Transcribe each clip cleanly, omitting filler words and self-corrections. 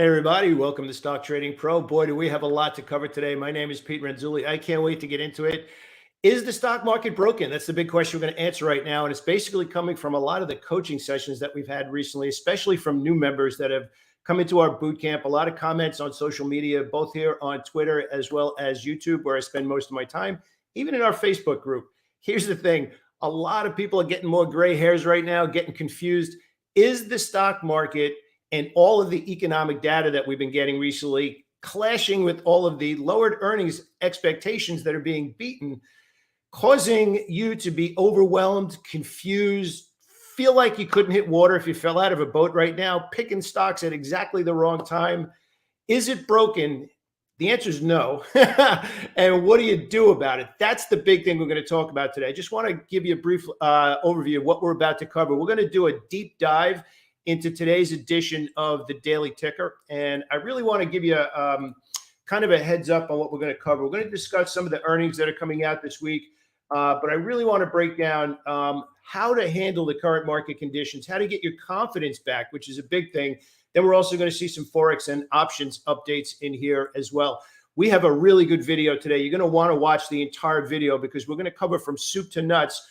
Hey, everybody. Welcome to Stock Trading Pro. Boy, do we have a lot to cover today. My name is Pete Renzulli. I can't wait to get into it. Is the stock market broken? That's the big question we're going to answer right now. And it's basically coming from a lot of the coaching sessions that we've had recently, especially from new members that have come into our boot camp. A lot of comments on social media, both here on Twitter as well as YouTube, where I spend most of my time, even in our Facebook group. Here's the thing. A lot of people are getting more gray hairs right now, getting confused. Is the stock market and all of the economic data that we've been getting recently clashing with all of the lowered earnings expectations that are being beaten, causing you to be overwhelmed, confused, feel like you couldn't hit water if you fell out of a boat right now, picking stocks at exactly the wrong time? Is it broken? The answer is no. And what do you do about it? That's the big thing we're going to talk about today. I just want to give you a brief overview of what we're about to cover. We're going to do a deep dive into today's edition of the Daily Ticker. And I really want to give you kind of a heads up on what we're going to cover. We're going to discuss some of the earnings that are coming out this week. But I really want to break down how to handle the current market conditions, how to get your confidence back, which is a big thing. Then we're also going to see some Forex and options updates in here as well. We have a really good video today. You're going to want to watch the entire video because we're going to cover from soup to nuts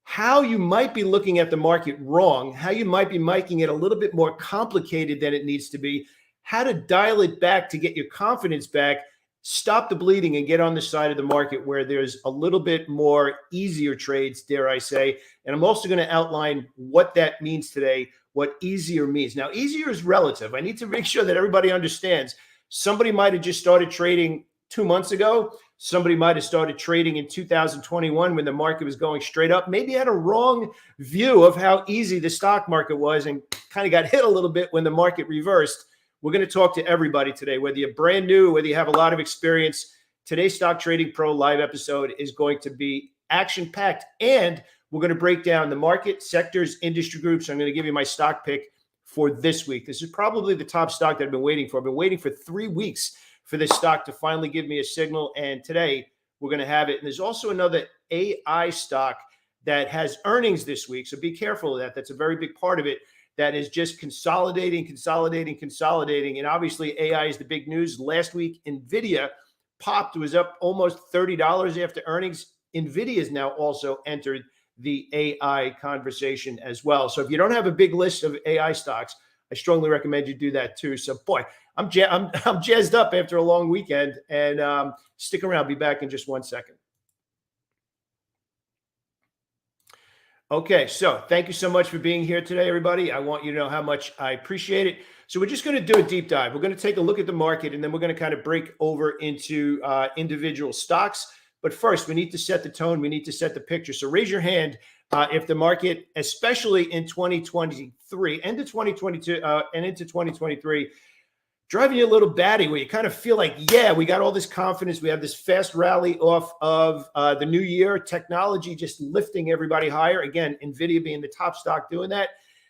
how you might be looking at the market wrong, how you might be making it a little bit more complicated than it needs to be, how to dial it back to get your confidence back, stop the bleeding and get on the side of the market where there's a little bit more easier trades, dare I say. And I'm also going to outline what that means today, what easier means. Now, easier is relative. I need to make sure that everybody understands. Somebody might have just started trading 2 months ago. Somebody might have started trading in 2021 when the market was going straight up. Maybe had a wrong view of how easy the stock market was and kind of got hit a little bit when the market reversed. We're going to talk to everybody today, whether you're brand new, whether you have a lot of experience. Today's Stock Trading Pro live episode is going to be action-packed, and we're going to break down the market, sectors, industry groups. I'm going to give you my stock pick for this week. This is probably the top stock that I've been waiting for. I've been waiting for 3 weeks for this stock to finally give me a signal. And today we're going to have it. And there's also another AI stock that has earnings this week. So be careful of that. That's a very big part of it. That is just consolidating. And obviously AI is the big news. Last week, NVIDIA popped, was up almost $30 after earnings. NVIDIA has now also entered the AI conversation as well. So if you don't have a big list of AI stocks, I strongly recommend you do that too. So boy, I'm jazzed up after a long weekend, and stick around. I'll be back in just 1 second. Okay, so thank you so much for being here today, everybody. I want you to know how much I appreciate it. So we're just going to do a deep dive. We're going to take a look at the market, and then we're going to kind of break over into individual stocks. But first, we need to set the tone. We need to set the picture. So raise your hand if the market, especially in 2023, end of 2022 and into 2023, driving you a little batty where you kind of feel like, yeah, we got all this confidence. We have this fast rally off of the new year, technology just lifting everybody higher. Again, NVIDIA being the top stock doing that.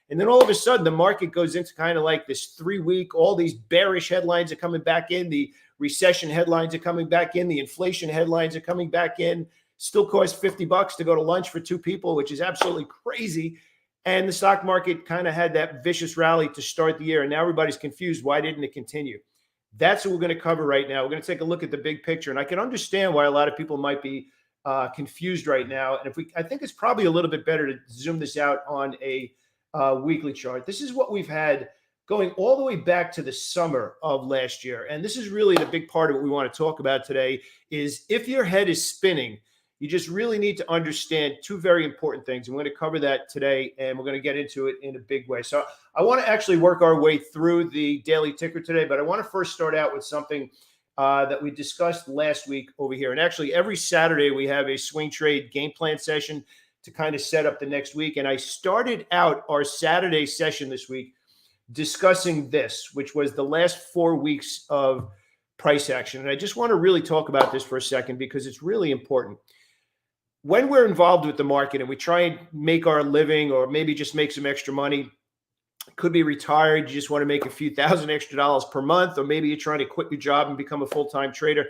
And then all of a sudden, the market goes into kind of like this 3-week, all these bearish headlines are coming back in. The recession headlines are coming back in. The inflation headlines are coming back in. Still costs $50 to go to lunch for 2 people, which is absolutely crazy. And the stock market kind of had that vicious rally to start the year. And now everybody's confused. Why didn't it continue? That's what we're going to cover right now. We're going to take a look at the big picture. And I can understand why a lot of people might be confused right now. And I think it's probably a little bit better to zoom this out on a weekly chart. This is what we've had going all the way back to the summer of last year. And this is really the big part of what we want to talk about today is if your head is spinning, you just really need to understand 2 very important things. I'm going to cover that today, and we're going to get into it in a big way. So I want to actually work our way through the daily ticker today, but I want to first start out with something that we discussed last week over here. And actually, every Saturday, we have a swing trade game plan session to kind of set up the next week. And I started out our Saturday session this week discussing this, which was the last 4 weeks of price action. And I just want to really talk about this for a second because it's really important. When we're involved with the market and we try and make our living or maybe just make some extra money, could be retired, you just want to make a few thousand extra dollars per month, or maybe you're trying to quit your job and become a full-time trader.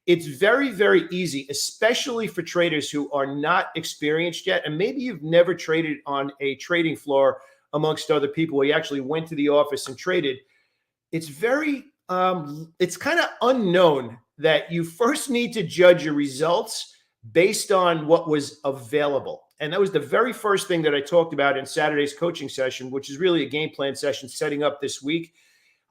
It's very, very easy, especially for traders who are not experienced yet. And maybe you've never traded on a trading floor amongst other people where you actually went to the office and traded. it's very, it's kind of unknown that you first need to judge your results based on what was available. And that was the very first thing that I talked about in Saturday's coaching session, which is really a game plan session setting up this week.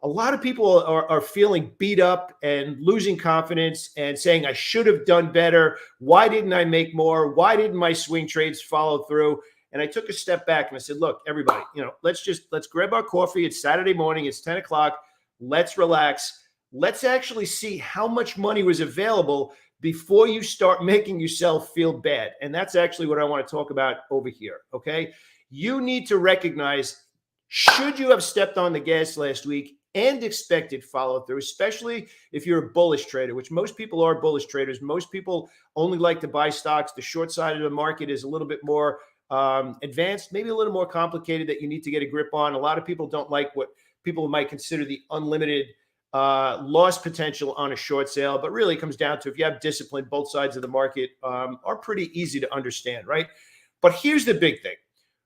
A lot of people are feeling beat up and losing confidence and saying, I should have done better. Why didn't I make more? Why didn't my swing trades follow through? And I took a step back and I said, look, everybody, let's grab our coffee. It's Saturday morning. It's 10 o'clock. Let's relax. Let's actually see how much money was available before you start making yourself feel bad. And that's actually what I want to talk about over here. Okay. You need to recognize, should you have stepped on the gas last week and expected follow through, especially if you're a bullish trader, which most people are bullish traders. Most people only like to buy stocks. The short side of the market is a little bit more advanced, maybe a little more complicated that you need to get a grip on. A lot of people don't like what people might consider the unlimited loss potential on a short sale, but really it comes down to, if you have discipline, both sides of the market are pretty easy to understand, right? But here's the big thing.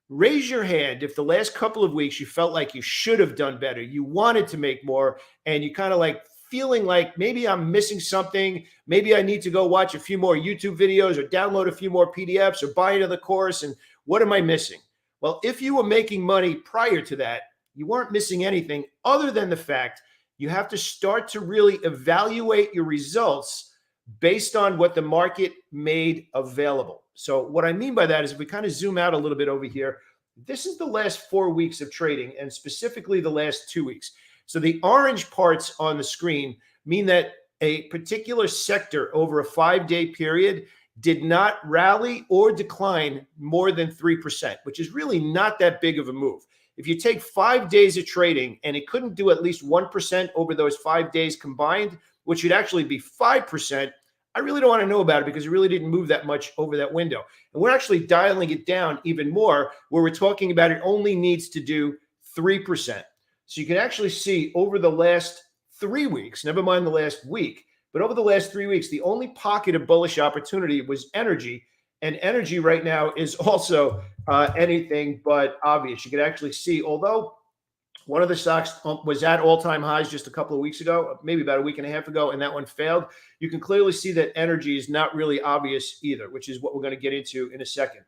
Raise your hand if the last couple of weeks you felt like you should have done better, you wanted to make more, and you kind of like feeling like maybe I'm missing something, maybe I need to go watch a few more YouTube videos or download a few more PDFs or buy another course, and what am I missing? Well, if you were making money prior to that, you weren't missing anything other than the fact you have to start to really evaluate your results based on what the market made available. So what I mean by that is, if we kind of zoom out a little bit over here, this is the last 4 weeks of trading, and specifically the last 2 weeks. So the orange parts on the screen mean that a particular sector over a 5-day period did not rally or decline more than 3%, which is really not that big of a move. If you take 5 days of trading and it couldn't do at least 1% over those 5 days combined, which would actually be 5%, I really don't want to know about it because it really didn't move that much over that window. And we're actually dialing it down even more, where we're talking about it only needs to do 3%. So you can actually see over the last 3 weeks, never mind the last week, but over the last 3 weeks, the only pocket of bullish opportunity was energy. And energy right now is also anything but obvious. You can actually see, although one of the stocks was at all-time highs just a couple of weeks ago, maybe about a week and a half ago, and that one failed, you can clearly see that energy is not really obvious either, which is what we're going to get into in a second.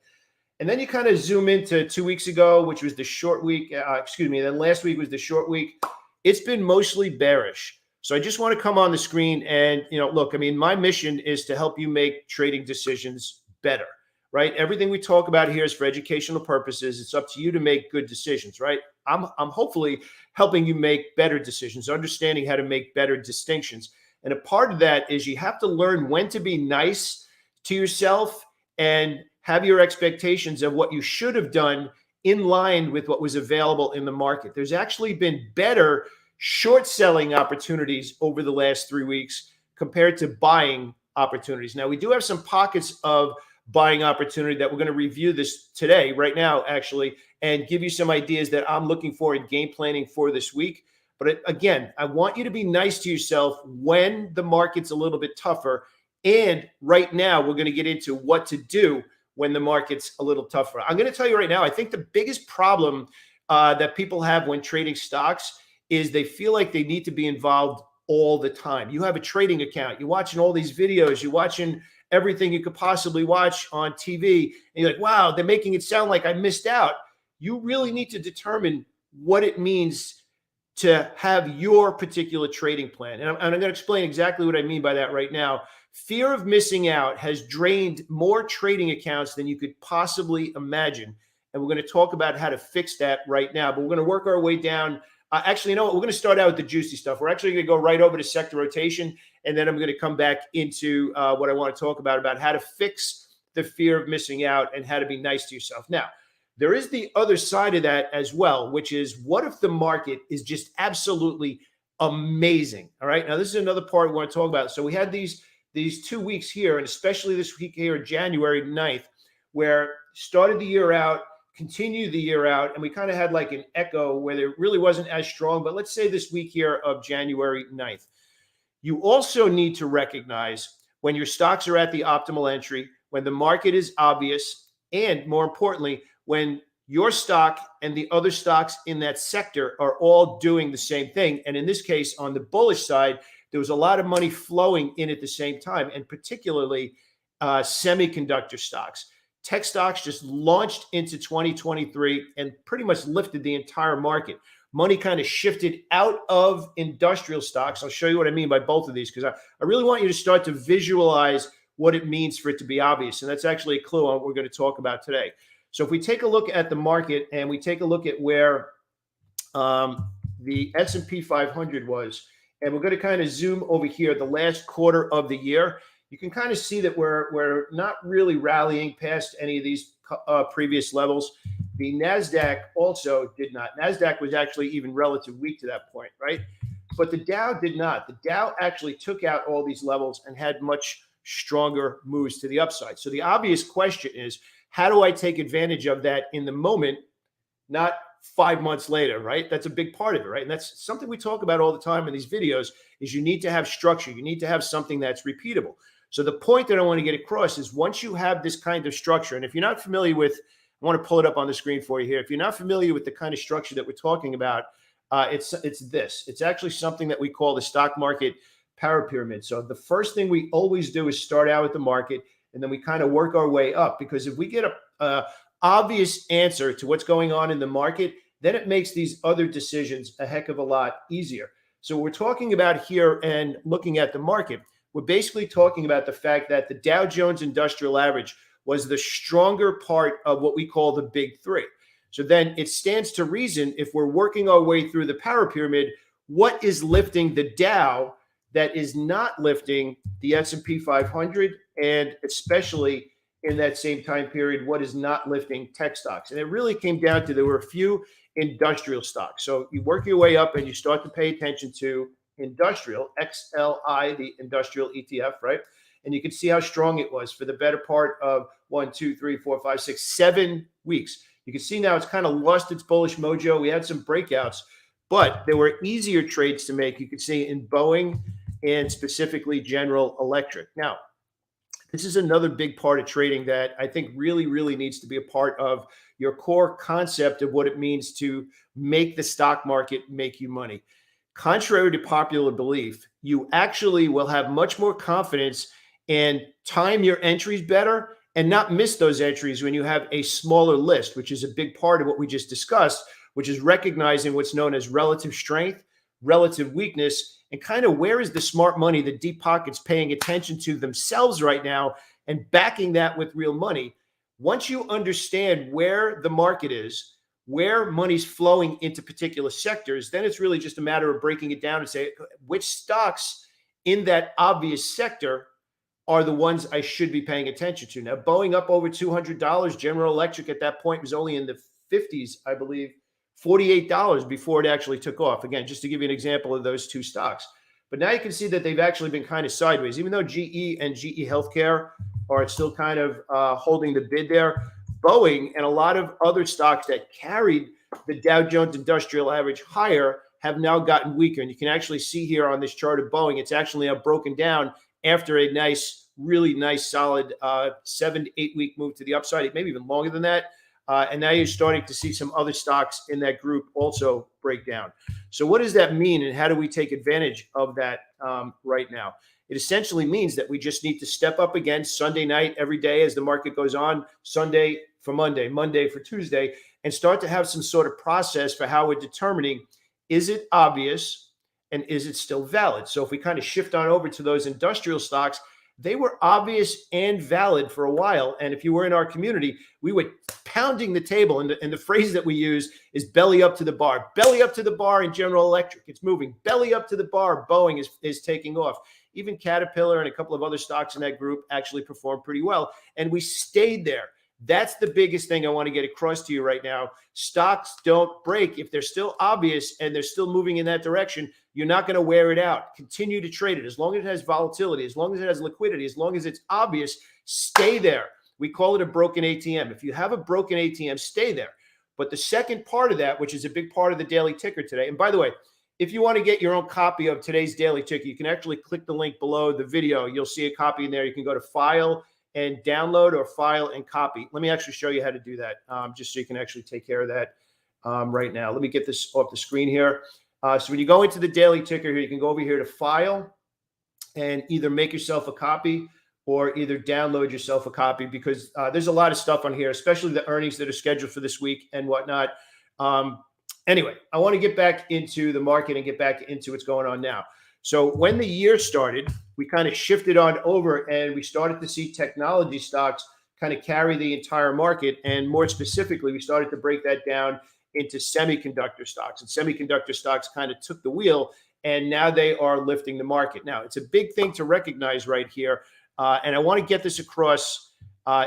And then you kind of zoom into 2 weeks ago, which was the short week, then last week was the short week. It's been mostly bearish. So I just want to come on the screen and, look, I mean, my mission is to help you make trading decisions better, right? Everything we talk about here is for educational purposes. It's up to you to make good decisions, right? I'm hopefully helping you make better decisions, understanding how to make better distinctions. And a part of that is you have to learn when to be nice to yourself and have your expectations of what you should have done in line with what was available in the market. There's actually been better short selling opportunities over the last 3 weeks compared to buying opportunities. Now, we do have some pockets of buying opportunity that we're going to review this today, right now, actually, and give you some ideas that I'm looking for in game planning for this week. But again, I want you to be nice to yourself when the market's a little bit tougher. And right now, we're going to get into what to do when the market's a little tougher. I'm going to tell you right now, I think the biggest problem that people have when trading stocks is they feel like they need to be involved all the time. You have a trading account, you're watching all these videos, you're watching everything you could possibly watch on TV, and you're like, wow, they're making it sound like I missed out. You really need to determine what it means to have your particular trading plan. And I'm going to explain exactly what I mean by that right now. Fear of missing out has drained more trading accounts than you could possibly imagine. And we're going to talk about how to fix that right now. But we're going to work our way down. Actually, you know what? We're going to start out with the juicy stuff. We're actually going to go right over to sector rotation. And then I'm going to come back into what I want to talk about how to fix the fear of missing out and how to be nice to yourself. Now, there is the other side of that as well, which is, what if the market is just absolutely amazing? All right. Now, this is another part we want to talk about. So we had these 2 weeks here, and especially this week here, January 9th, where started the year out, continued the year out, and we kind of had like an echo where it really wasn't as strong. But let's say this week here of January 9th. You also need to recognize when your stocks are at the optimal entry, when the market is obvious, and more importantly, when your stock and the other stocks in that sector are all doing the same thing. And in this case, on the bullish side, there was a lot of money flowing in at the same time, and particularly semiconductor stocks. Tech stocks just launched into 2023 and pretty much lifted the entire market. Money kind of shifted out of industrial stocks. I'll show you what I mean by both of these, because I really want you to start to visualize what it means for it to be obvious. And that's actually a clue on what we're going to talk about today. So if we take a look at the market and we take a look at where the S&P 500 was, and we're going to kind of zoom over here, the last quarter of the year, you can kind of see that we're not really rallying past any of these previous levels. The NASDAQ also did not. NASDAQ was actually even relatively weak to that point, right? But the Dow did not. The Dow actually took out all these levels and had much stronger moves to the upside. So the obvious question is, how do I take advantage of that in the moment, not 5 months later, right? That's a big part of it, right? And that's something we talk about all the time in these videos, is you need to have structure. You need to have something that's repeatable. So the point that I want to get across is, once you have this kind of structure, and if you're not familiar with, I want to pull it up on the screen for you here. If you're not familiar with the kind of structure that we're talking about, it's this. It's actually something that we call the stock market power pyramid. So the first thing we always do is start out with the market, and then we kind of work our way up, because if we get a obvious answer to what's going on in the market, then it makes these other decisions a heck of a lot easier. So we're talking about here and looking at the market, we're basically talking about the fact that the Dow Jones Industrial Average was the stronger part of what we call the big three. So then it stands to reason, if we're working our way through the power pyramid, what is lifting the Dow that is not lifting the S&P 500, and especially in that same time period, what is not lifting tech stocks? And it really came down to, there were a few industrial stocks. So you work your way up and you start to pay attention to industrial, XLI, the industrial ETF, right? And you can see how strong it was for the better part of 1, 2, 3, 4, 5, 6, 7 weeks. You can see now it's kind of lost its bullish mojo. We had some breakouts, but there were easier trades to make. You can see in Boeing and specifically General Electric. Now, this is another big part of trading that I think really, really needs to be a part of your core concept of what it means to make the stock market make you money. Contrary to popular belief, you actually will have much more confidence and time your entries better and not miss those entries when you have a smaller list, which is a big part of what we just discussed, which is recognizing what's known as relative strength, relative weakness, and kind of where is the smart money, the deep pockets, paying attention to themselves right now and backing that with real money. Once you understand where the market is, where money's flowing into particular sectors, then it's really just a matter of breaking it down and say, which stocks in that obvious sector are the ones I should be paying attention to. Now, Boeing up over $200. General Electric at that point was only in the 50s, I believe, $48 before it actually took off. Again, just to give you an example of those two stocks. But now you can see that they've actually been kind of sideways, even though GE and GE Healthcare are still kind of holding the bid there. Boeing and a lot of other stocks that carried the Dow Jones Industrial Average higher have now gotten weaker. And you can actually see here on this chart of Boeing, it's actually now broken down after a nice, really nice, solid 7 to 8 week move to the upside, maybe even longer than that. And now you're starting to see some other stocks in that group also break down. So what does that mean, and how do we take advantage of that right now? It essentially means that we just need to step up again Sunday night every day as the market goes on, Sunday for Monday, Monday for Tuesday, and start to have some sort of process for how we're determining, is it obvious and is it still valid? So if we kind of shift on over to those industrial stocks, they were obvious and valid for a while. And if you were in our community, we were pounding the table. And the phrase that we use is belly up to the bar. Belly up to the bar in General Electric. It's moving. Belly up to the bar. Boeing is taking off. Even Caterpillar and a couple of other stocks in that group actually performed pretty well. And we stayed there. That's the biggest thing I want to get across to you right now. Stocks don't break. If they're still obvious and they're still moving in that direction, you're not going to wear it out. Continue to trade it. As long as it has volatility, as long as it has liquidity, as long as it's obvious, stay there. We call it a broken ATM. If you have a broken ATM, stay there. But the second part of that, which is a big part of the daily ticker today, and by the way, if you want to get your own copy of today's daily ticker, you can actually click the link below the video. You'll see a copy in there. You can go to File and download or file and copy. Let me actually show you how to do that, just so you can actually take care of that right now. Let me get this off the screen here. So when you go into the daily ticker here, you can go over here to file and either make yourself a copy or either download yourself a copy, because there's a lot of stuff on here, especially the earnings that are scheduled for this week and whatnot. Anyway, I want to get back into the market and get back into what's going on now. So when the year started, we kind of shifted on over and we started to see technology stocks kind of carry the entire market. And more specifically, we started to break that down into semiconductor stocks. And semiconductor stocks kind of took the wheel, and now they are lifting the market. Now, it's a big thing to recognize right here. And I want to get this across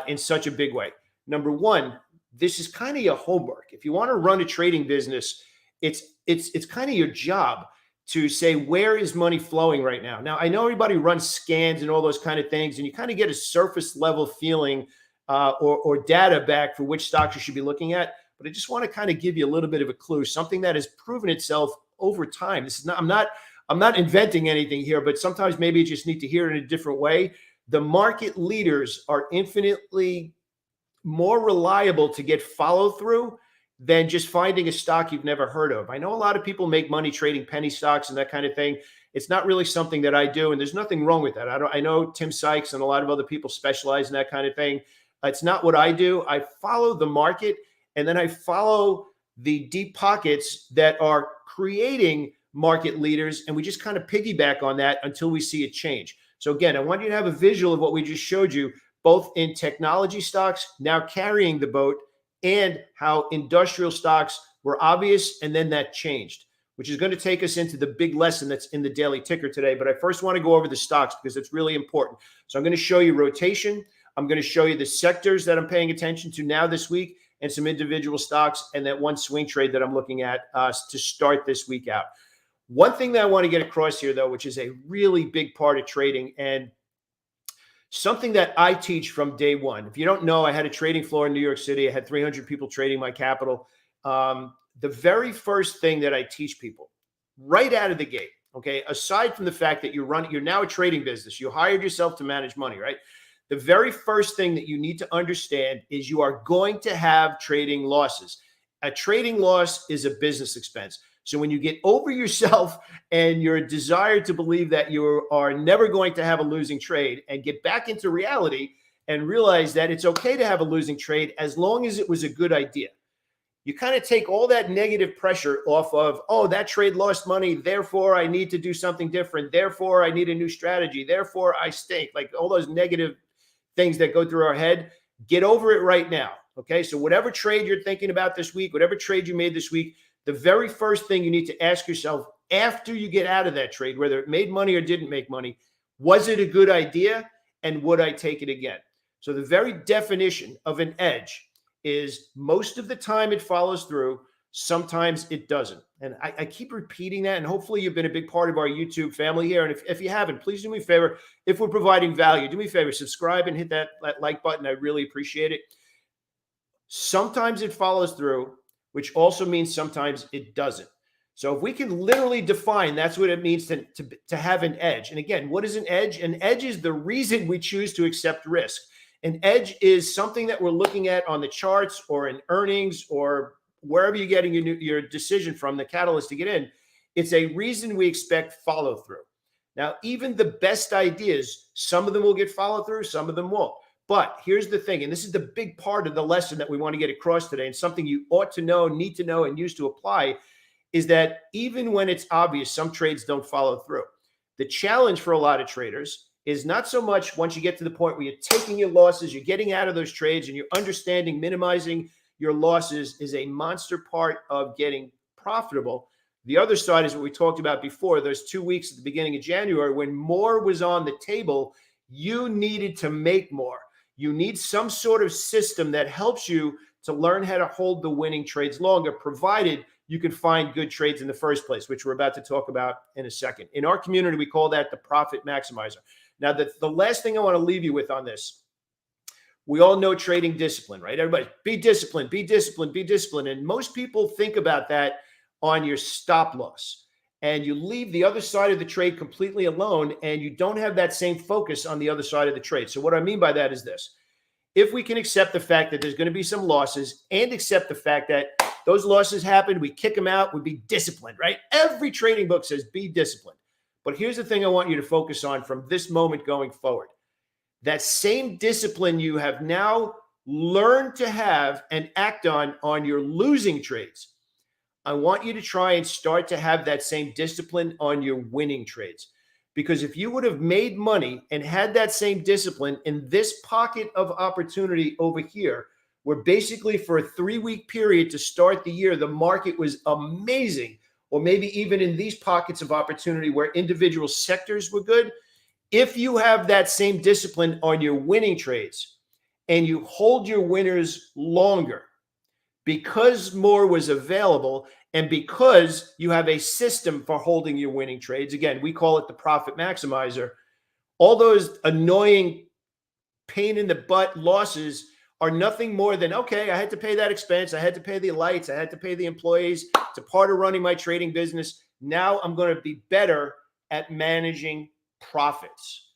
in such a big way. Number one, this is kind of your homework. If you want to run a trading business, it's kind of your job to say, where is money flowing right now? Now, I know everybody runs scans and all those kind of things, and you kind of get a surface level feeling or data back for which stocks you should be looking at. But I just want to kind of give you a little bit of a clue, something that has proven itself over time. This is not, I'm not inventing anything here, but sometimes maybe you just need to hear it in a different way. The market leaders are infinitely more reliable to get follow through than just finding a stock you've never heard of. I know a lot of people make money trading penny stocks and that kind of thing. It's not really something that I do, and there's nothing wrong with that. I know Tim Sykes and a lot of other people specialize in that kind of thing. It's not what I do. I follow the market, and then I follow the deep pockets that are creating market leaders, and we just kind of piggyback on that until we see a change. So again, I want you to have a visual of what we just showed you, both in technology stocks now carrying the boat and how industrial stocks were obvious, and then that changed, which is going to take us into the big lesson that's in the daily ticker today. But I first want to go over the stocks because it's really important. So I'm going to show you rotation. I'm going to show you the sectors that I'm paying attention to now this week, and some individual stocks, and that one swing trade that I'm looking at to start this week out. One thing that I want to get across here, though, which is a really big part of trading and something that I teach from day one. If you don't know, I had a trading floor in New York City. I had 300 people trading my capital. The very first thing that I teach people right out of the gate, okay, aside from the fact that you're now a trading business, you hired yourself to manage money, right? The very first thing that you need to understand is you are going to have trading losses. A trading loss is a business expense. So when you get over yourself and your desire to believe that you are never going to have a losing trade, and get back into reality and realize that it's okay to have a losing trade as long as it was a good idea. You kind of take all that negative pressure off of, oh, that trade lost money, therefore I need to do something different, therefore I need a new strategy, therefore I stink. Like all those negative things that go through our head, get over it right now. Okay, so whatever trade you're thinking about this week, whatever trade you made this week, the very first thing you need to ask yourself after you get out of that trade, whether it made money or didn't make money, was it a good idea, and would I take it again? So the very definition of an edge is most of the time it follows through, sometimes it doesn't. And I keep repeating that, and hopefully you've been a big part of our YouTube family here. And if you haven't, please do me a favor. If we're providing value, do me a favor, subscribe and hit that like button. I really appreciate it. Sometimes it follows through, which also means sometimes it doesn't. So if we can literally define, that's what it means to have an edge. And again, what is an edge? An edge is the reason we choose to accept risk. An edge is something that we're looking at on the charts or in earnings or wherever you're getting your decision from, the catalyst to get in. It's a reason we expect follow through. Now, even the best ideas, some of them will get follow through, some of them won't. But here's the thing, and this is the big part of the lesson that we want to get across today, and something you ought to know, need to know, and use to apply, is that even when it's obvious, some trades don't follow through. The challenge for a lot of traders is not so much once you get to the point where you're taking your losses, you're getting out of those trades, and you're understanding minimizing your losses is a monster part of getting profitable. The other side is what we talked about before, those 2 weeks at the beginning of January when more was on the table, you needed to make more. You need some sort of system that helps you to learn how to hold the winning trades longer, provided you can find good trades in the first place, which we're about to talk about in a second. In our community, we call that the profit maximizer. Now, the last thing I want to leave you with on this, we all know trading discipline, right? Everybody, be disciplined, be disciplined, be disciplined. And most people think about that on your stop loss. and you leave the other side of the trade completely alone, and you don't have that same focus on the other side of the trade. So what I mean by that is this. If we can accept the fact that there's going to be some losses and accept the fact that those losses happen, we kick them out, we be disciplined, right? Every trading book says be disciplined. But here's the thing I want you to focus on from this moment going forward. That same discipline you have now learned to have and act on your losing trades. I want you to try and start to have that same discipline on your winning trades. Because if you would have made money and had that same discipline in this pocket of opportunity over here, where basically for a 3-week period to start the year, the market was amazing, or maybe even in these pockets of opportunity where individual sectors were good, if you have that same discipline on your winning trades and you hold your winners longer because more was available and because you have a system for holding your winning trades, again, we call it the profit maximizer, all those annoying pain in the butt losses are nothing more than, okay, I had to pay that expense. I had to pay the lights. I had to pay the employees. It's a part of running my trading business. Now I'm going to be better at managing profits.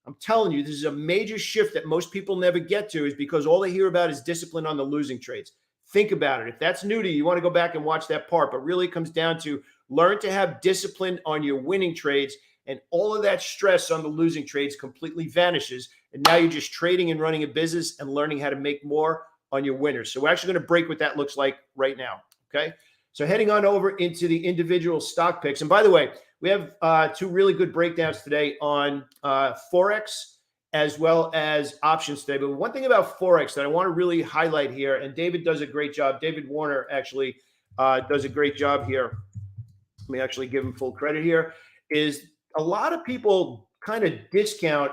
I'm telling you, this is a major shift that most people never get to, is because all they hear about is discipline on the losing trades. Think about it. If that's new to you, you want to go back and watch that part, but really it comes down to learn to have discipline on your winning trades, and all of that stress on the losing trades completely vanishes. And now you're just trading and running a business and learning how to make more on your winners. So we're actually going to break what that looks like right now. Okay. So heading on over into the individual stock picks. And by the way, we have 2 really good breakdowns today on Forex as well as options today. But one thing about Forex that I want to really highlight here, and David does a great job. David Warner actually does a great job here. Let me actually give him full credit here, is a lot of people kind of discount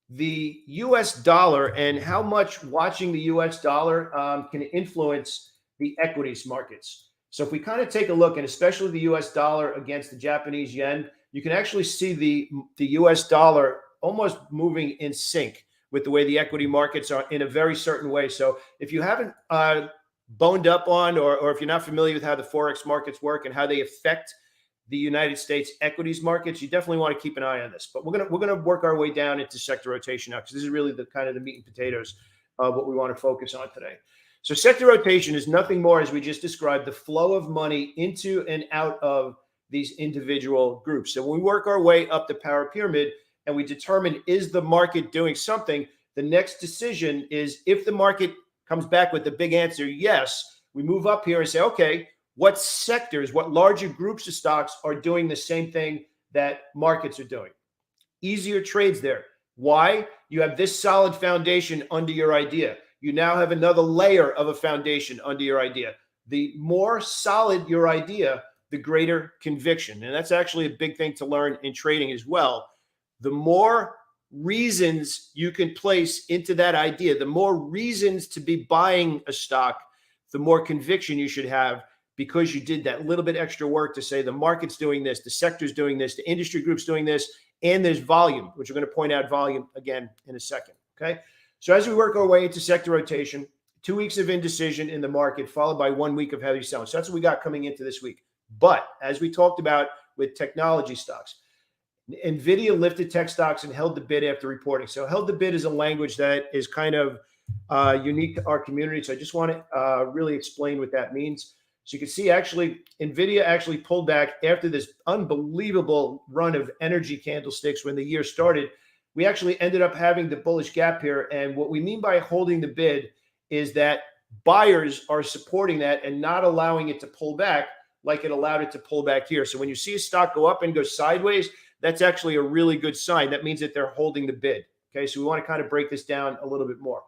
the US dollar and how much watching the US dollar can influence the equities markets. So if we kind of take a look, and especially the US dollar against the Japanese yen, you can actually see the US dollar almost moving in sync with the way the equity markets are in a very certain way. So if you haven't boned up on, or if you're not familiar with how the Forex markets work and how they affect the United States equities markets, you definitely want to keep an eye on this. But we're gonna work our way down into sector rotation now, because this is really the kind of the meat and potatoes of what we want to focus on today. So sector rotation is nothing more, as we just described, the flow of money into and out of these individual groups. So when we work our way up the power pyramid and we determine, is the market doing something, the next decision is, if the market comes back with the big answer, yes, we move up here and say, okay, what sectors, what larger groups of stocks are doing the same thing that markets are doing? Easier trades there. Why? You have this solid foundation under your idea. You now have another layer of a foundation under your idea. The more solid your idea, the greater conviction. And that's actually a big thing to learn in trading as well. The more reasons you can place into that idea, the more reasons to be buying a stock, the more conviction you should have, because you did that little bit extra work to say the market's doing this, the sector's doing this, the industry group's doing this, and there's volume, which we're going to point out volume again in a second. Okay. So as we work our way into sector rotation, 2 weeks of indecision in the market, followed by 1 week of heavy selling. So that's what we got coming into this week. But as we talked about with technology stocks, NVIDIA lifted tech stocks and held the bid after reporting. So held the bid is a language that is kind of unique to our community. So I just want to really explain what that means. So you can see actually NVIDIA actually pulled back after this unbelievable run of energy candlesticks when the year started. We actually ended up having the bullish gap here. And what we mean by holding the bid is that buyers are supporting that and not allowing it to pull back like it allowed it to pull back here. So when you see a stock go up and go sideways, that's actually a really good sign. That means that they're holding the bid. Okay, so we want to kind of break this down a little bit more.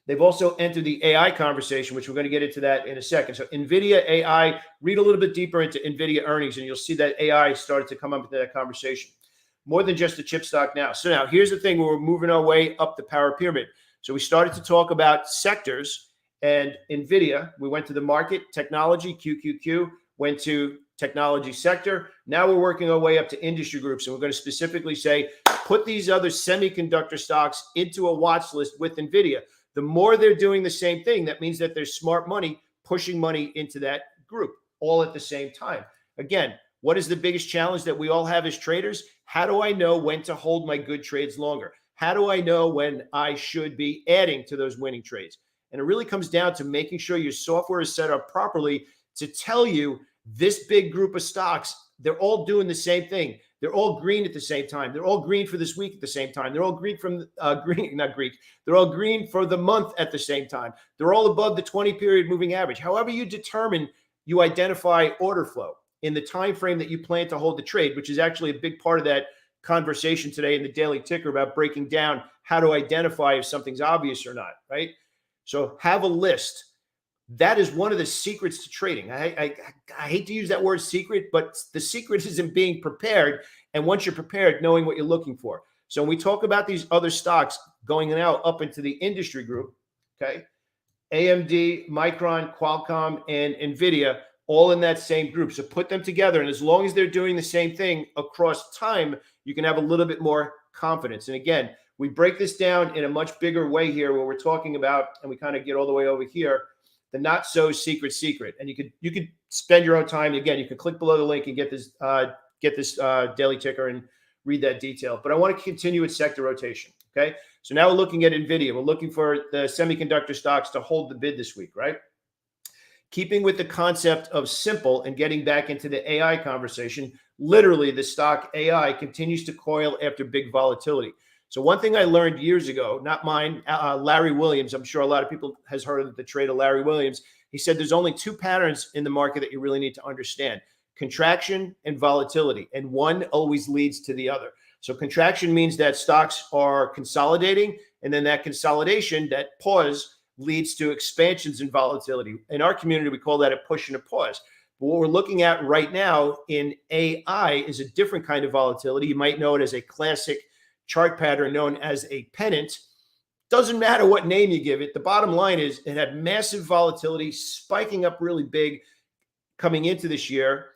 They've also entered the AI conversation, which we're going to get into that in a second. So NVIDIA AI, read a little bit deeper into NVIDIA earnings, and you'll see that AI started to come up into that conversation. More than just a chip stock now. So now here's the thing, where we're moving our way up the power pyramid. So we started to talk about sectors and NVIDIA. We went to the market, technology, QQQ, went to technology sector. Now we're working our way up to industry groups. And we're going to specifically say, put these other semiconductor stocks into a watch list with NVIDIA. The more they're doing the same thing, that means that there's smart money pushing money into that group all at the same time. Again, What is the biggest challenge that we all have as traders? How do I know when to hold my good trades longer? How do I know when I should be adding to those winning trades? And it really comes down to making sure your software is set up properly to tell you this big group of stocks, they're all doing the same thing. They're all green at the same time. They're all green for this week at the same time. They're all green from not Greek. They're all green for the month at the same time. They're all above the 20-period moving average. However you determine, you identify order flow in the time frame that you plan to hold the trade, which is actually a big part of that conversation today in the daily ticker about breaking down how to identify if something's obvious or not, right? So have a list. That is one of the secrets to trading. I hate to use that word secret, but the secret is in being prepared. And once you're prepared, knowing what you're looking for. So when we talk about these other stocks going now up into the industry group, okay, AMD, Micron, Qualcomm, and NVIDIA, all in that same group. So put them together. And as long as they're doing the same thing across time, you can have a little bit more confidence. And again, we break this down in a much bigger way here where we're talking about, and we kind of get all the way over here, the not so secret. And you could spend your own time. Again, you can click below the link and get this daily ticker and read that detail. But I want to continue with sector rotation. Okay. So now we're looking at NVIDIA. We're looking for the semiconductor stocks to hold the bid this week, right? Keeping with the concept of simple and getting back into the AI conversation, literally the stock AI continues to coil after big volatility. So one thing I learned years ago, not mine, Larry Williams, I'm sure a lot of people has heard of the trade of Larry Williams. He said there's only two patterns in the market that you really need to understand: contraction and volatility. And one always leads to the other. So contraction means that stocks are consolidating, and then that consolidation, that pause, leads to expansions in volatility. In our community, we call that a push and a pause. But what we're looking at right now in AI is a different kind of volatility. You might know it as a classic chart pattern known as a pennant. Doesn't matter what name you give it. The bottom line is it had massive volatility, spiking up really big coming into this year.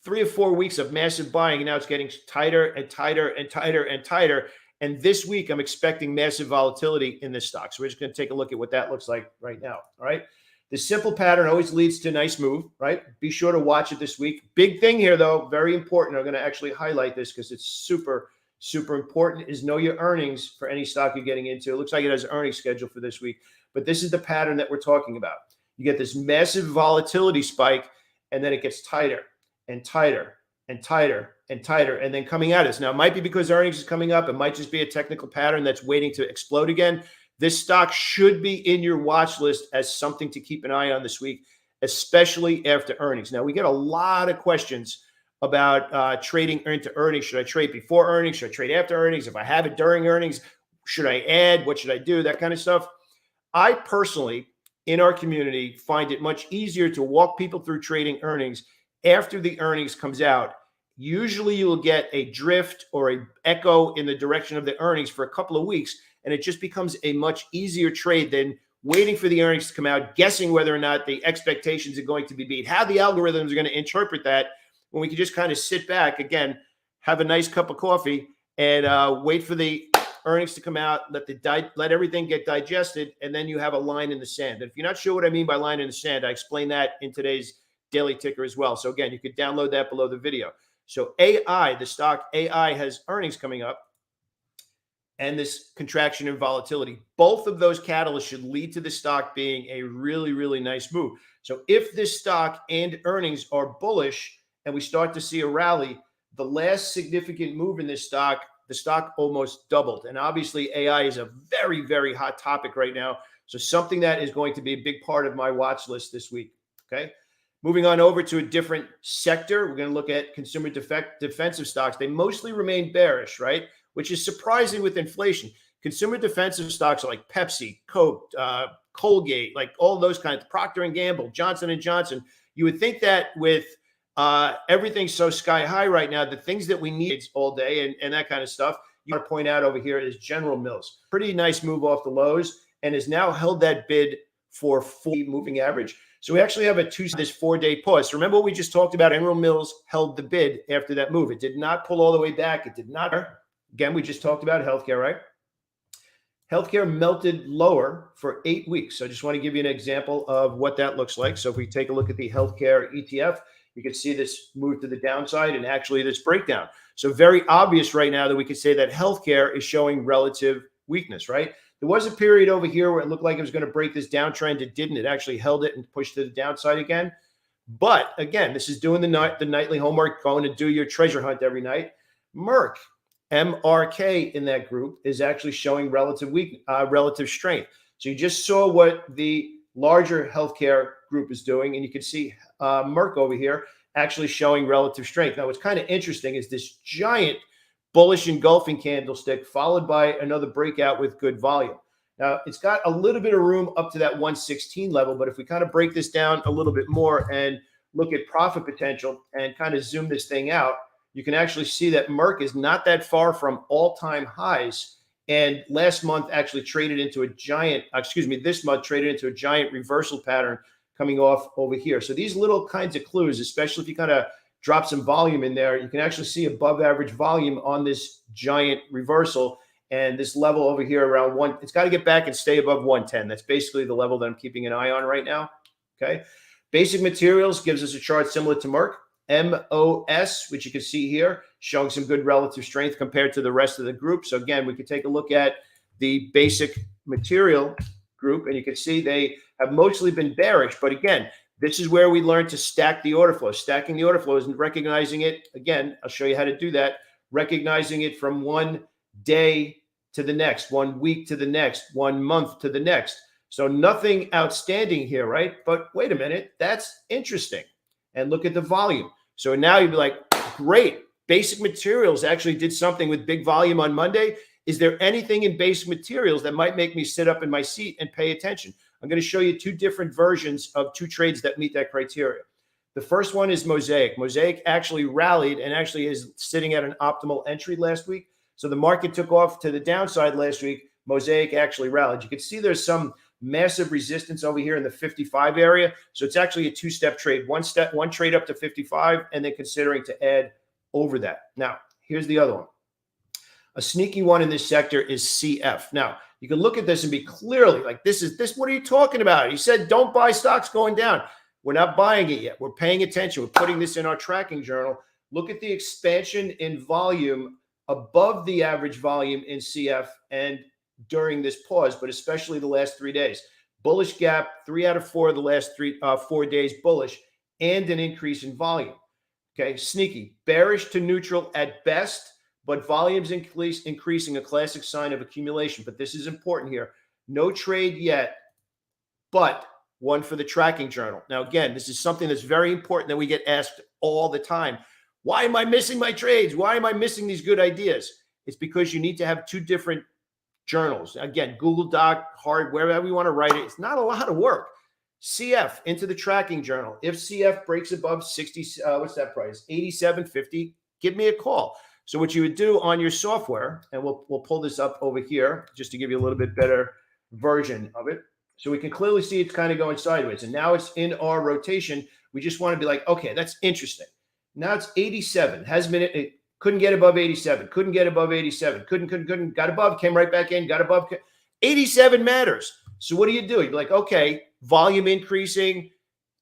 3 or 4 weeks of massive buying, and now it's getting tighter and tighter and tighter and tighter. And this week, I'm expecting massive volatility in this stock. So we're just going to take a look at what that looks like right now. All right. The simple pattern always leads to a nice move, right? Be sure to watch it this week. Big thing here, though, very important. I'm going to actually highlight this because it's super important, is know your earnings for any stock you're getting into. It looks like it has an earnings schedule for this week, but this is the pattern that we're talking about. You get this massive volatility spike, and then it gets tighter and tighter and tighter and tighter, and then coming at us. Now, it might be because earnings is coming up. It might just be a technical pattern that's waiting to explode again. This stock should be in your watch list as something to keep an eye on this week, especially after earnings. Now, we get a lot of questions about trading into earnings. Should I trade before earnings? Should I trade after earnings? If I have it during earnings, should I add? What should I do? That kind of stuff. I personally, in our community, find it much easier to walk people through trading earnings after the earnings comes out. Usually you will get a drift or a echo in the direction of the earnings for a couple of weeks, and it just becomes a much easier trade than waiting for the earnings to come out, guessing whether or not the expectations are going to be beat, how the algorithms are going to interpret that, when we can just kind of sit back, again, have a nice cup of coffee and wait for the earnings to come out, let everything get digested, and then you have a line in the sand. And if you're not sure what I mean by line in the sand, I explain that in today's daily ticker as well. So again, you could download that below the video. So AI, the stock AI, has earnings coming up, and this contraction in volatility. Both of those catalysts should lead to the stock being a really, really nice move. So if this stock and earnings are bullish and we start to see a rally, the last significant move in this stock, the stock almost doubled. And obviously AI is a very, very hot topic right now. So something that is going to be a big part of my watch list this week. Okay. Moving on over to a different sector, we're going to look at consumer defensive stocks. They mostly remain bearish, right? Which is surprising with inflation. Consumer defensive stocks are like Pepsi, Coke, Colgate, like all those kinds, Procter & Gamble, Johnson & Johnson. You would think that with everything's so sky high right now, the things that we need all day and that kind of stuff, you want to point out over here is General Mills. Pretty nice move off the lows and has now held that bid for full moving average. So we actually have this 4-day pause. So remember what we just talked about? General Mills held the bid after that move. It did not pull all the way back. It did not. Again, we just talked about healthcare, right? Healthcare melted lower for 8 weeks. So I just want to give you an example of what that looks like. So if we take a look at the healthcare ETF, You can see this move to the downside and actually this breakdown. So very obvious right now that we could say that healthcare is showing relative weakness, right? There was a period over here where it looked like it was going to break this downtrend. It didn't. It actually held it and pushed to the downside again. But again, this is doing the nightly homework, going to do your treasure hunt every night. Merck, MRK in that group is actually showing relative strength. So you just saw what the larger healthcare group is doing, and you can see Merck over here actually showing relative strength. Now, what's kind of interesting is this giant bullish engulfing candlestick followed by another breakout with good volume. Now, it's got a little bit of room up to that 116 level, but if we kind of break this down a little bit more and look at profit potential and kind of zoom this thing out, you can actually see that Merck is not that far from all-time highs. And last month actually traded into a giant, this month traded into a giant reversal pattern coming off over here. So these little kinds of clues, especially if you kind of drop some volume in there, you can actually see above average volume on this giant reversal. And this level over here around one, it's got to get back and stay above 110. That's basically the level that I'm keeping an eye on right now. Okay. Basic Materials gives us a chart similar to Merck. MOS, which you can see here, showing some good relative strength compared to the rest of the group. So again, we could take a look at the Basic Material group, and you can see they have mostly been bearish. But again, this is where we learn to stack the order flow. Stacking the order flow is recognizing it. Again, I'll show you how to do that. Recognizing it from one day to the next, 1 week to the next, 1 month to the next. So nothing outstanding here, right? But wait a minute, that's interesting. And look at the volume. So now you'd be like, great, Basic Materials actually did something with big volume on Monday. Is there anything in Basic Materials that might make me sit up in my seat and pay attention? I'm going to show you two different versions of two trades that meet that criteria. The first one is Mosaic. Mosaic actually rallied and actually is sitting at an optimal entry last week. So the market took off to the downside last week. Mosaic actually rallied. You can see there's some massive resistance over here in the 55 area. So it's actually a two-step trade. One trade up to 55, and then considering to add over that. Now, here's the other one. A sneaky one in this sector is CF. Now, you can look at this and be clearly like, what are you talking about? He said, don't buy stocks going down. We're not buying it yet. We're paying attention. We're putting this in our tracking journal. Look at the expansion in volume above the average volume in CF and during this pause, but especially the last 3 days. Bullish gap, 3 out of 4 of the last 4 days bullish, and an increase in volume. Okay, sneaky. Bearish to neutral at best, but volumes increasing, a classic sign of accumulation. But this is important here. No trade yet, but one for the tracking journal. Now, again, this is something that's very important that we get asked all the time. Why am I missing my trades? Why am I missing these good ideas? It's because you need to have two different journals. Again, Google Doc, hard, wherever you want to write it. It's not a lot of work. CF into the tracking journal. If CF breaks above 60, what's that price? 87.50, give me a call. So what you would do on your software, and we'll pull this up over here just to give you a little bit better version of it. So we can clearly see it's kind of going sideways. And now it's in our rotation. We just want to be like, okay, that's interesting. Now it's 87. Hasn't been it. Couldn't get above 87. Couldn't get above 87. Couldn't. Got above, came right back in, got above. 87 matters. So what do? You'd be like, okay, volume increasing,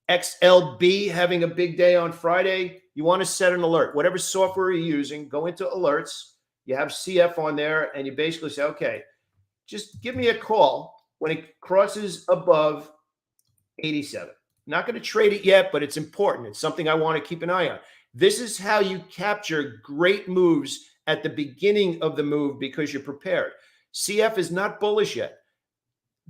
XLB having a big day on Friday. You want to set an alert. Whatever software you're using, go into alerts. You have CF on there, and you basically say, okay, just give me a call when it crosses above 87. Not going to trade it yet, but it's important. It's something I want to keep an eye on. This is how you capture great moves at the beginning of the move because you're prepared. CF is not bullish yet.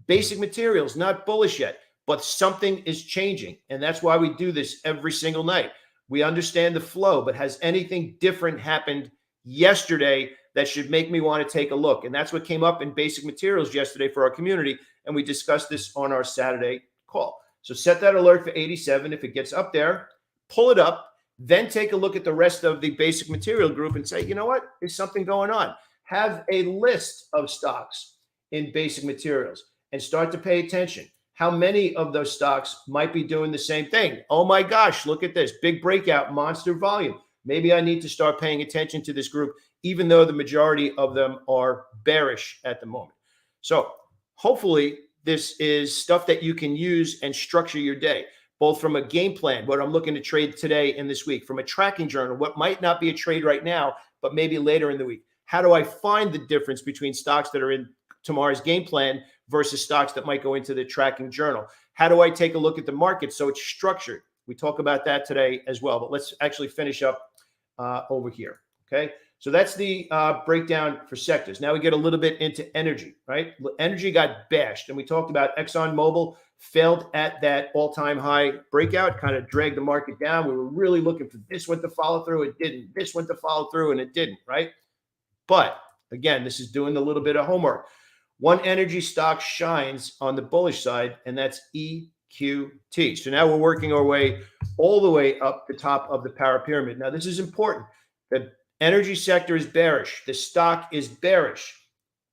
Basic Materials, not bullish yet, but something is changing. And that's why we do this every single night. We understand the flow, but has anything different happened yesterday that should make me want to take a look? And that's what came up in Basic Materials yesterday for our community. And we discussed this on our Saturday call. So set that alert for 87. If it gets up there, pull it up. Then take a look at the rest of the Basic Material group and say, you know what? There's something going on. Have a list of stocks in Basic Materials and start to pay attention. How many of those stocks might be doing the same thing? Oh my gosh, look at this. Big breakout, monster volume. Maybe I need to start paying attention to this group, even though the majority of them are bearish at the moment. So hopefully this is stuff that you can use and structure your day. both from a game plan, what I'm looking to trade today and this week, from a tracking journal, what might not be a trade right now, but maybe later in the week. How do I find the difference between stocks that are in tomorrow's game plan versus stocks that might go into the tracking journal? How do I take a look at the market so it's structured? We talk about that today as well, but let's actually finish up over here, okay? So that's the breakdown for sectors. Now we get a little bit into energy, right? Energy got bashed, and we talked about ExxonMobil failed at that all-time high breakout, kind of dragged the market down. We were really looking for this one to follow through. It didn't. This one to follow through, and it didn't, right? But again, this is doing a little bit of homework. One energy stock shines on the bullish side, and that's EQT. So now we're working our way all the way up the top of the power pyramid. Now, this is important. The energy sector is bearish. The stock is bearish.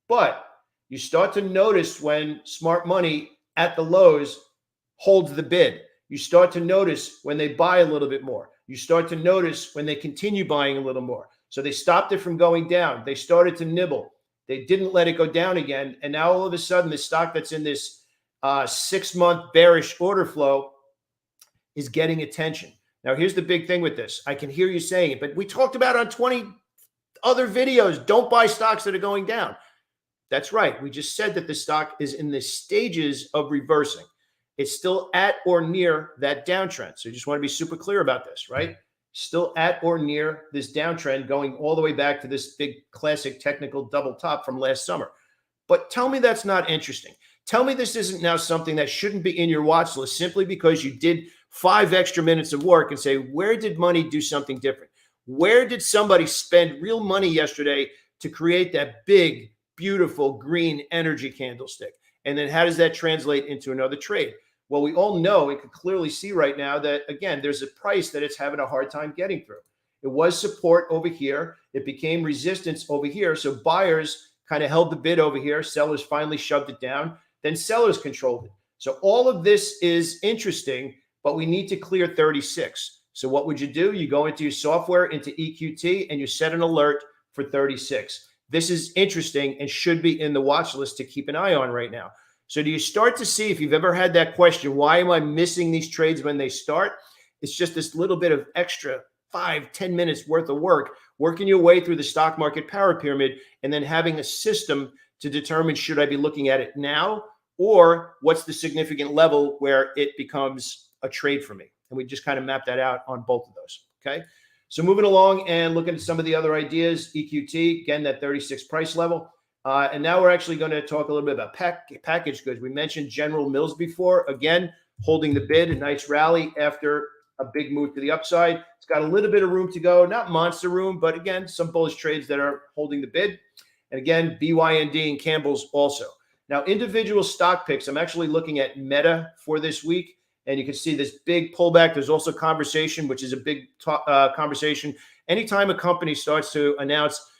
But you start to notice when smart money at the lows holds the bid. You start to notice when they buy a little bit more. You start to notice when they continue buying a little more. So they stopped it from going down. They started to nibble. They didn't let it go down again. And now all of a sudden, the stock that's in this 6-month bearish order flow is getting attention. Now, here's the big thing with this. I can hear you saying it, but we talked about on 20 other videos, don't buy stocks that are going down. That's right. We just said that the stock is in the stages of reversing. It's still at or near that downtrend. So you just want to be super clear about this, right? Still at or near this downtrend, going all the way back to this big classic technical double top from last summer. But tell me that's not interesting. Tell me this isn't now something that shouldn't be in your watch list simply because you did 5 extra minutes of work and say, where did money do something different? Where did somebody spend real money yesterday to create that big, beautiful green energy candlestick? And then how does that translate into another trade? Well, we all know, we can clearly see right now that, again, there's a price that it's having a hard time getting through. It was support over here. It became resistance over here. So buyers kind of held the bid over here. Sellers finally shoved it down. Then sellers controlled it. So all of this is interesting, but we need to clear 36. So what would you do? You go into your software, into EQT, and you set an alert for 36. This is interesting and should be in the watch list to keep an eye on right now. So do you start to see, if you've ever had that question, why am I missing these trades when they start? It's just this little bit of extra 5-10 minutes worth of work, working your way through the stock market power pyramid, and then having a system to determine, should I be looking at it now, or what's the significant level where it becomes a trade for me? And we just kind of map that out on both of those, okay? So moving along and looking at some of the other ideas, EQT, again, that 36 price level. And now we're actually going to talk a little bit about packaged goods. We mentioned General Mills before, again, holding the bid, a nice rally after a big move to the upside. It's got a little bit of room to go, not monster room, but again, some bullish trades that are holding the bid. And again, BYND and Campbell's also. Now, individual stock picks, I'm actually looking at Meta for this week, and you can see this big pullback. There's also conversation, which is a big conversation. Anytime a company starts to announce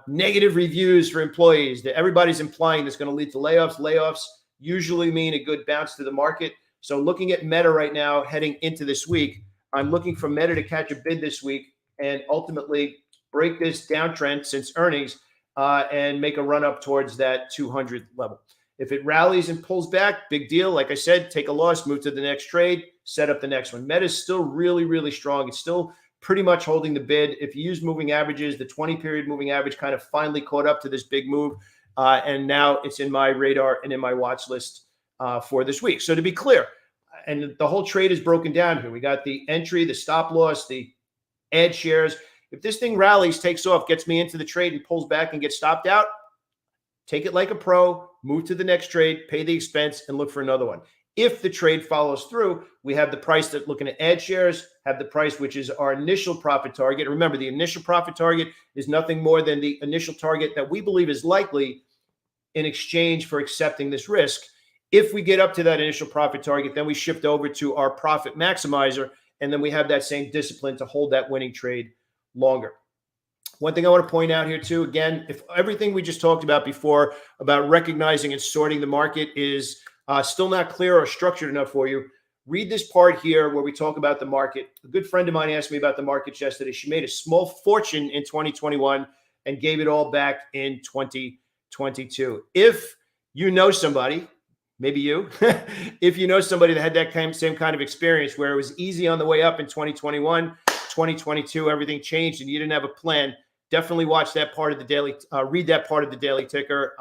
negative reviews for employees, that everybody's implying that's going to lead to layoffs. Layoffs usually mean a good bounce to the market. So looking at Meta right now, heading into this week, I'm looking for Meta to catch a bid this week and ultimately break this downtrend since earnings and make a run up towards that 200 level. If it rallies and pulls back, big deal. Like I said, take a loss, move to the next trade, set up the next one. Meta is still really, really strong. It's still pretty much holding the bid. If you use moving averages, the 20-period moving average kind of finally caught up to this big move. And now it's in my radar and in my watch list for this week. So to be clear, and the whole trade is broken down here. We got the entry, the stop loss, the add shares. If this thing rallies, takes off, gets me into the trade and pulls back and gets stopped out, take it like a pro, move to the next trade, pay the expense, and look for another one. If the trade follows through, we have the price that looking to add shares, have the price, which is our initial profit target. Remember, the initial profit target is nothing more than the initial target that we believe is likely in exchange for accepting this risk. If we get up to that initial profit target, then we shift over to our profit maximizer, and then we have that same discipline to hold that winning trade longer. One thing I want to point out here too, again, if everything we just talked about before about recognizing and sorting the market is still not clear or structured enough for you, read this part here where we talk about the market. A good friend of mine asked me about the market yesterday. She made a small fortune in 2021 and gave it all back in 2022. If you know somebody, maybe you, if you know somebody that had that same kind of experience where it was easy on the way up in 2021, 2022, everything changed and you didn't have a plan, definitely watch that part of the daily, read that part of the daily ticker.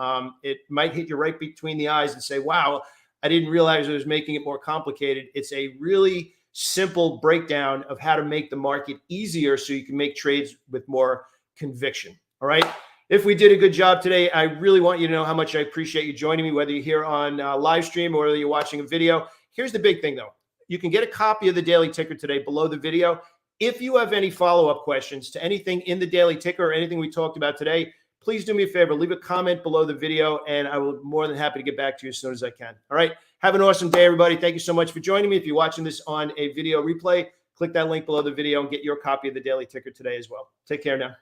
It might hit you right between the eyes and say, wow, I didn't realize I was making it more complicated. It's a really simple breakdown of how to make the market easier so you can make trades with more conviction. All right. If we did a good job today, I really want you to know how much I appreciate you joining me, whether you're here on live stream or whether you're watching a video. Here's the big thing, though. You can get a copy of the daily ticker today below the video. If you have any follow-up questions to anything in the daily ticker or anything we talked about today, please do me a favor. Leave a comment below the video, and I will be more than happy to get back to you as soon as I can. All right. Have an awesome day, everybody. Thank you so much for joining me. If you're watching this on a video replay, click that link below the video and get your copy of the daily ticker today as well. Take care now.